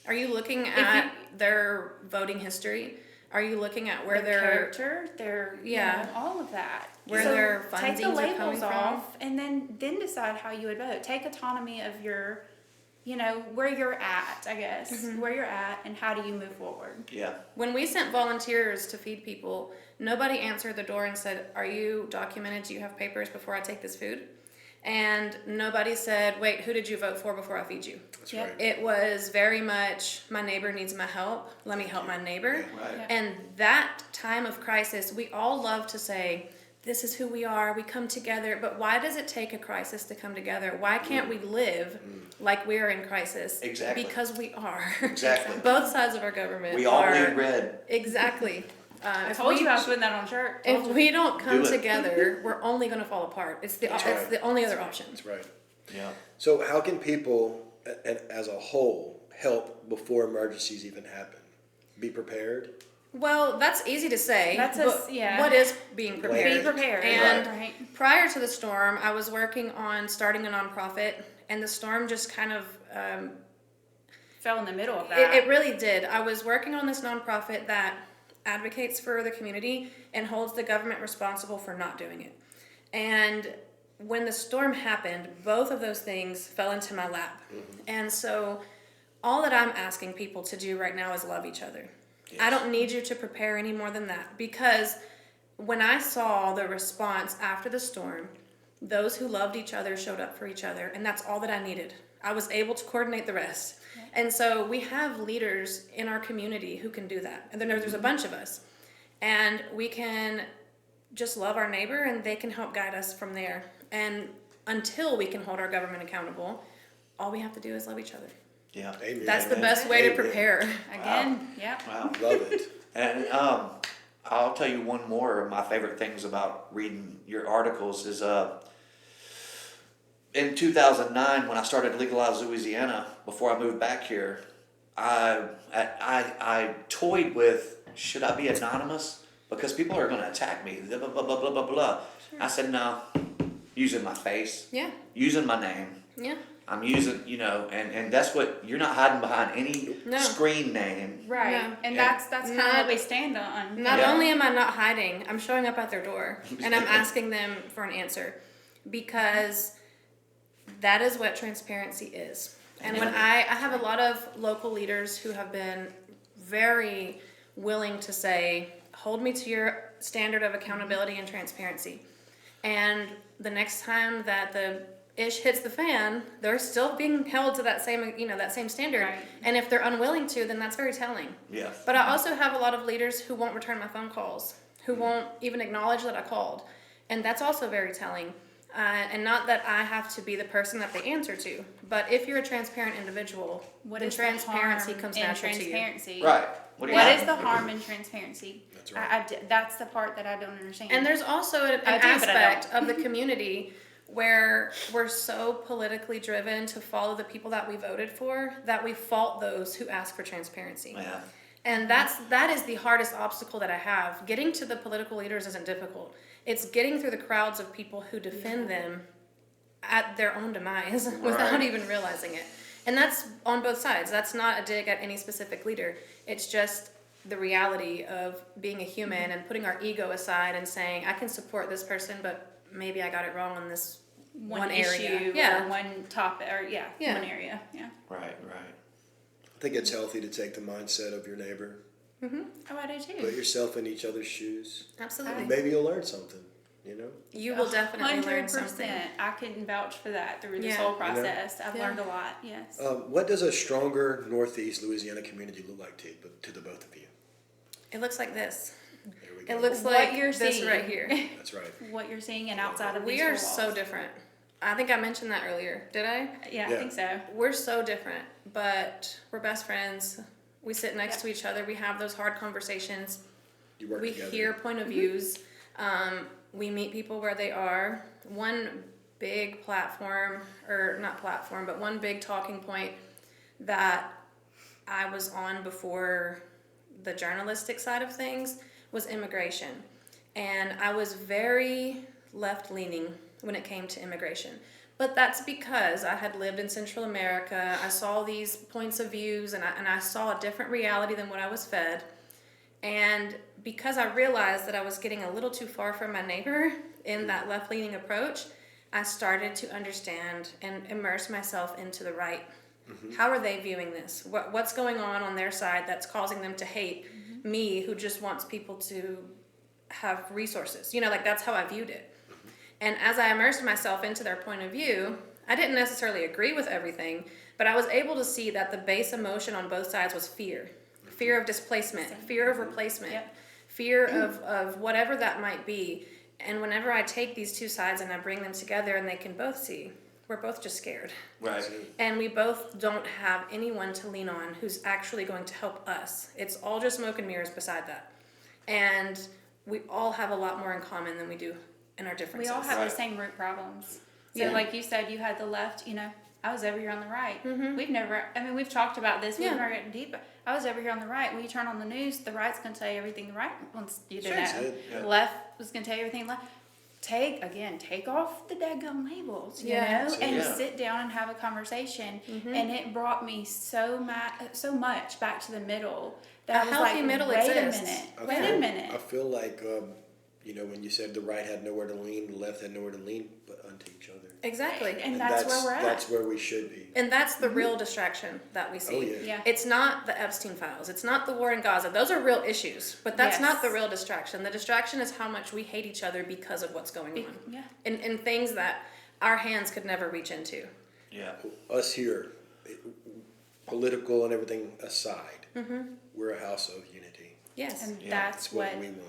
Are you looking at their voting history? Are you looking at where Their their character, their all of that, Where so their take the fundings are labels coming from? off, and then decide how you would vote. Take autonomy of your, where you're at, I guess, where you're at, and how do you move forward. Yeah. When we sent volunteers to feed people, nobody answered the door and said, "Are you documented? Do you have papers before I take this food?" And nobody said, "Wait, who did you vote for before I feed you?" That's Yep. right. It was very much, my neighbor needs my help. Let me help my neighbor. Right. Yeah. And that time of crisis, we all love to say, this is who we are, we come together. But why does it take a crisis to come together? Why can't we live like we're in crisis? Exactly. Because we are. Exactly. Both sides of our government We all are. bleed red. Exactly. I told you I was putting that on a shirt. If we don't come Do it. together, we're only going to fall apart. It's the That's it's right. the only other option. That's right. Yeah. So how can people and as a whole, help before emergencies even happen? Be prepared? Well, that's easy to say. That's but yeah. What is being prepared? Be prepared. And Right. prior to the storm, I was working on starting a nonprofit, and the storm just kind of Fell in the middle of that. it really did. I was working on this nonprofit that advocates for the community and holds the government responsible for not doing it. And when the storm happened, both of those things fell into my lap. And so all that I'm asking people to do right now is love each other. Yes. I don't need you to prepare any more than that, because when I saw the response after the storm, those who loved each other showed up for each other, and that's all that I needed. I was able to coordinate the rest. And so we have leaders in our community who can do that. And then there's a bunch of us. And we can just love our neighbor, and they can help guide us from there. And until we can hold our government accountable, all we have to do is love each other. Yeah. Amen. That's the best way to Amen. prepare. Again, yep. Wow. Love it. And I'll tell you one more of my favorite things about reading your articles is in 2009 when I started Legalize Louisiana, before I moved back here, I toyed with, should I be anonymous? Because people are going to attack me. Blah, blah, blah, blah, blah, blah. Sure. I said, no, using my face, Yeah. using my name. Yeah. I'm using, and that's what, you're not hiding behind any No. screen name. Right. No. And Yeah. that's kind of Not- what we stand on. Not Yeah. only am I not hiding, I'm showing up at their door and I'm asking them for an answer, because that is what transparency is. And when I have a lot of local leaders who have been very willing to say, hold me to your standard of accountability and transparency. And the next time that the ish hits the fan, they're still being held to that same, that same standard. Right. And if they're unwilling to, then that's very telling. Yeah. But I also have a lot of leaders who won't return my phone calls, who won't even acknowledge that I called. And that's also very telling. And not that I have to be the person that they answer to, but if you're a transparent individual, What then is transparency the harm comes in natural to you. transparency? Right. What do you What have? is the harm in transparency? That's right. That's the part that I don't understand. And there's also an I do, but I aspect of the community where we're so politically driven to follow the people that we voted for that we fault those who ask for transparency. Yeah. And that is the hardest obstacle that I have. Getting to the political leaders isn't difficult. It's getting through the crowds of people who defend them at their own demise without Right. even realizing it. And that's on both sides. That's not a dig at any specific leader. It's just the reality of being a human and putting our ego aside and saying, I can support this person, but maybe I got it wrong on this one area. issue Yeah. or one topic or Yeah. one area. Yeah. Right. I think it's healthy to take the mindset of your neighbor. Oh, I do Put too. yourself in each other's shoes. Absolutely. Maybe you'll learn something, You will definitely learn something. 100%. I can vouch for that through this Yeah. whole process. I've Yeah. learned a lot. Yes. What does a stronger Northeast Louisiana community look like to the both of you? It looks like this. There we go. It looks What like you're this seeing. right here. That's right. What you're seeing and outside of We these are four so walls. different. I think I mentioned that earlier. Did I? Yeah, I Yeah. think so. We're so different, but we're best friends. We sit next to each other. We have those hard conversations. You work We together. hear point of views. We meet people where they are. One big platform, or not platform, but one big talking point that I was on before the journalistic side of things was immigration. And I was very left-leaning when it came to immigration. But that's because I had lived in Central America. I saw these points of views, and I saw a different reality than what I was fed. And because I realized that I was getting a little too far from my neighbor in that left-leaning approach, I started to understand and immerse myself into the right. How are they viewing this? What's going on their side that's causing them to hate me, who just wants people to have resources? That's how I viewed it. And as I immersed myself into their point of view, I didn't necessarily agree with everything, but I was able to see that the base emotion on both sides was fear. Fear of displacement, fear of replacement, Yep. fear of whatever that might be. And whenever I take these two sides and I bring them together and they can both see, we're both just scared. Right. And we both don't have anyone to lean on who's actually going to help us. It's all just smoke and mirrors beside that. And we all have a lot more in common than we do in our differences. We all have Right. the same root problems. So Yeah. like you said, you had the left, I was over here on the right. Mm-hmm. We've talked about this. We've Yeah. never gotten deep. But I was over here on the right. When you turn on the news, the right's going to tell you everything the right wants you to Sure, know. it's yeah. The left was going to tell you everything left. Take off the daggum labels, you Yeah. know, So, and yeah. sit down and have a conversation. Mm-hmm. And it brought me so much back to the middle. That A I was healthy like, middle wait exists. a minute, I wait feel- a minute. I feel like, when you said the right had nowhere to lean, the left had nowhere to lean, but unto each other. Exactly. And that's where we're at. That's where we should be. And that's the real distraction that we see. Oh, yeah. Yeah. It's not the Epstein files. It's not the war in Gaza. Those are real issues, but that's Yes. not the real distraction. The distraction is how much we hate each other because of what's going on. Yeah. And things that our hands could never reach into. Yeah. Us here, political and everything aside, Mm-hmm. we're a house of unity. Yes. And Yeah, that's That's what what. we want.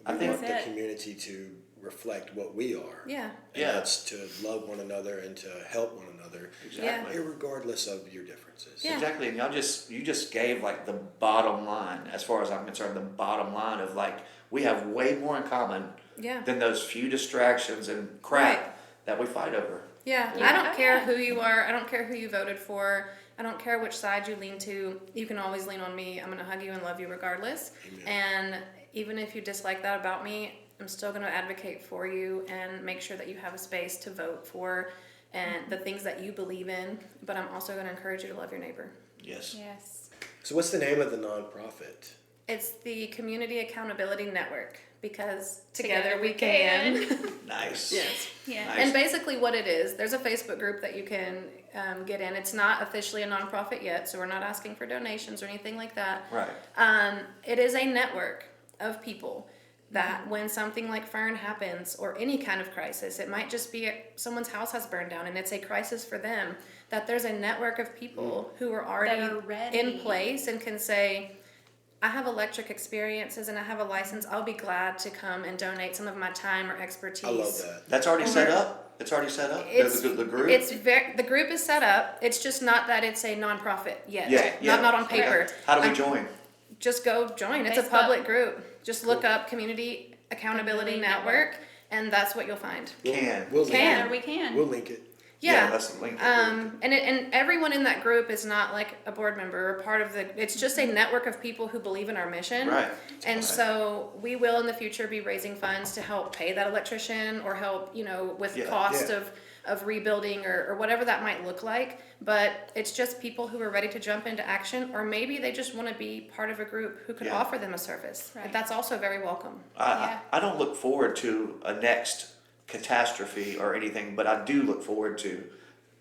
I We think want the that's it. community to reflect what we are. Yeah. And Yeah. that's to love one another and to help one another, Exactly. irregardless of your differences. Yeah. Exactly, and you just gave like the bottom line, as far as I'm concerned, the bottom line of like we have way more in common Yeah. than those few distractions and crap Right. that we fight over. Yeah. Yeah. I don't Oh, care yeah. who you are. I don't care who you voted for. I don't care which side you lean to. You can always lean on me. I'm going to hug you and love you regardless. Amen. And even if you dislike that about me, I'm still going to advocate for you and make sure that you have a space to vote for and the things that you believe in. But I'm also going to encourage you to love your neighbor. Yes. Yes. So what's the name of the nonprofit? It's the Community Accountability Network because Together together we we can. Nice. Yes. Yeah. Nice. And basically what it is, there's a Facebook group that you can get in. It's not officially a nonprofit yet, so we're not asking for donations or anything like that. Right. It is a network of people that when something like Fern happens or any kind of crisis, it might just be someone's house has burned down and it's a crisis for them, that there's a network of people who are already That are ready. in place and can say, I have electric experiences and I have a license. I'll be glad to come and donate some of my time or expertise. I love that. That's already Over- set up. It's already set up. It's The group. the group is set up. It's just not that it's a nonprofit yet. Yeah. Yeah. Not on Okay. paper. How do we Um, join? Just go join. It's a Facebook. public group. Just look up Community Accountability Network, and that's what you'll find. We'll Can. link we can. it. We'll link it. Yeah. That's the link. And everyone in that group is not like a board member or part of the. It's just a network of people who believe in our mission. Right. And Right. so we will in the future be raising funds to help pay that electrician or help, with Yeah. cost Yeah. of rebuilding or whatever that might look like. But it's just people who are ready to jump into action, or maybe they just want to be part of a group who could Yeah. offer them a service. Right. That's also very welcome. Yeah. I don't look forward to a next catastrophe or anything, but I do look forward to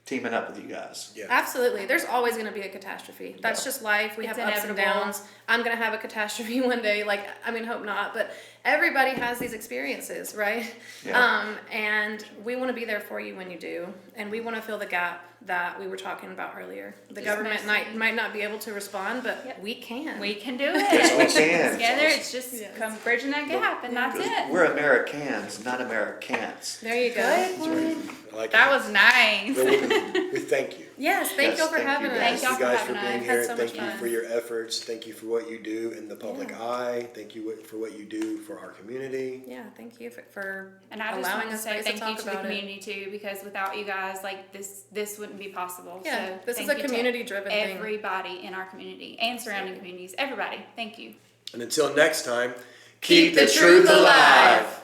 teaming up with you guys. Yeah. Absolutely. There's always going to be a catastrophe. That's Yeah. just life. We It's have ups and inevitable. downs. I'm going to have a catastrophe one day. Hope not, but everybody has these experiences, right? Yeah. And we want to be there for you when you do. And we want to fill the gap that we were talking about earlier. The Yes, government mostly. might not be able to respond, but Yep. we can. We can do it. Yes, we can. Together, it's just Yes. come bridging that gap, and that's it. We're Americans, not Americans. There you go. Good one. I like That it. was nice. Well, we thank you. Yes, thank Yes, y'all for thank having you us. guys. Thank y'all you guys for for having being us. here. Had so Thank much you fun. for your efforts. Thank you for what you do in the public Yeah. eye. Thank you for what you do for our community. Yeah, thank you for And I just allowing want to us say space thank to you talk to the about it. community too, because without you guys, like this wouldn't be possible. Yeah, so this is thank a you to community-driven thing. Everybody in our community and surrounding communities, everybody. Thank you. And until next time, Keep the truth alive.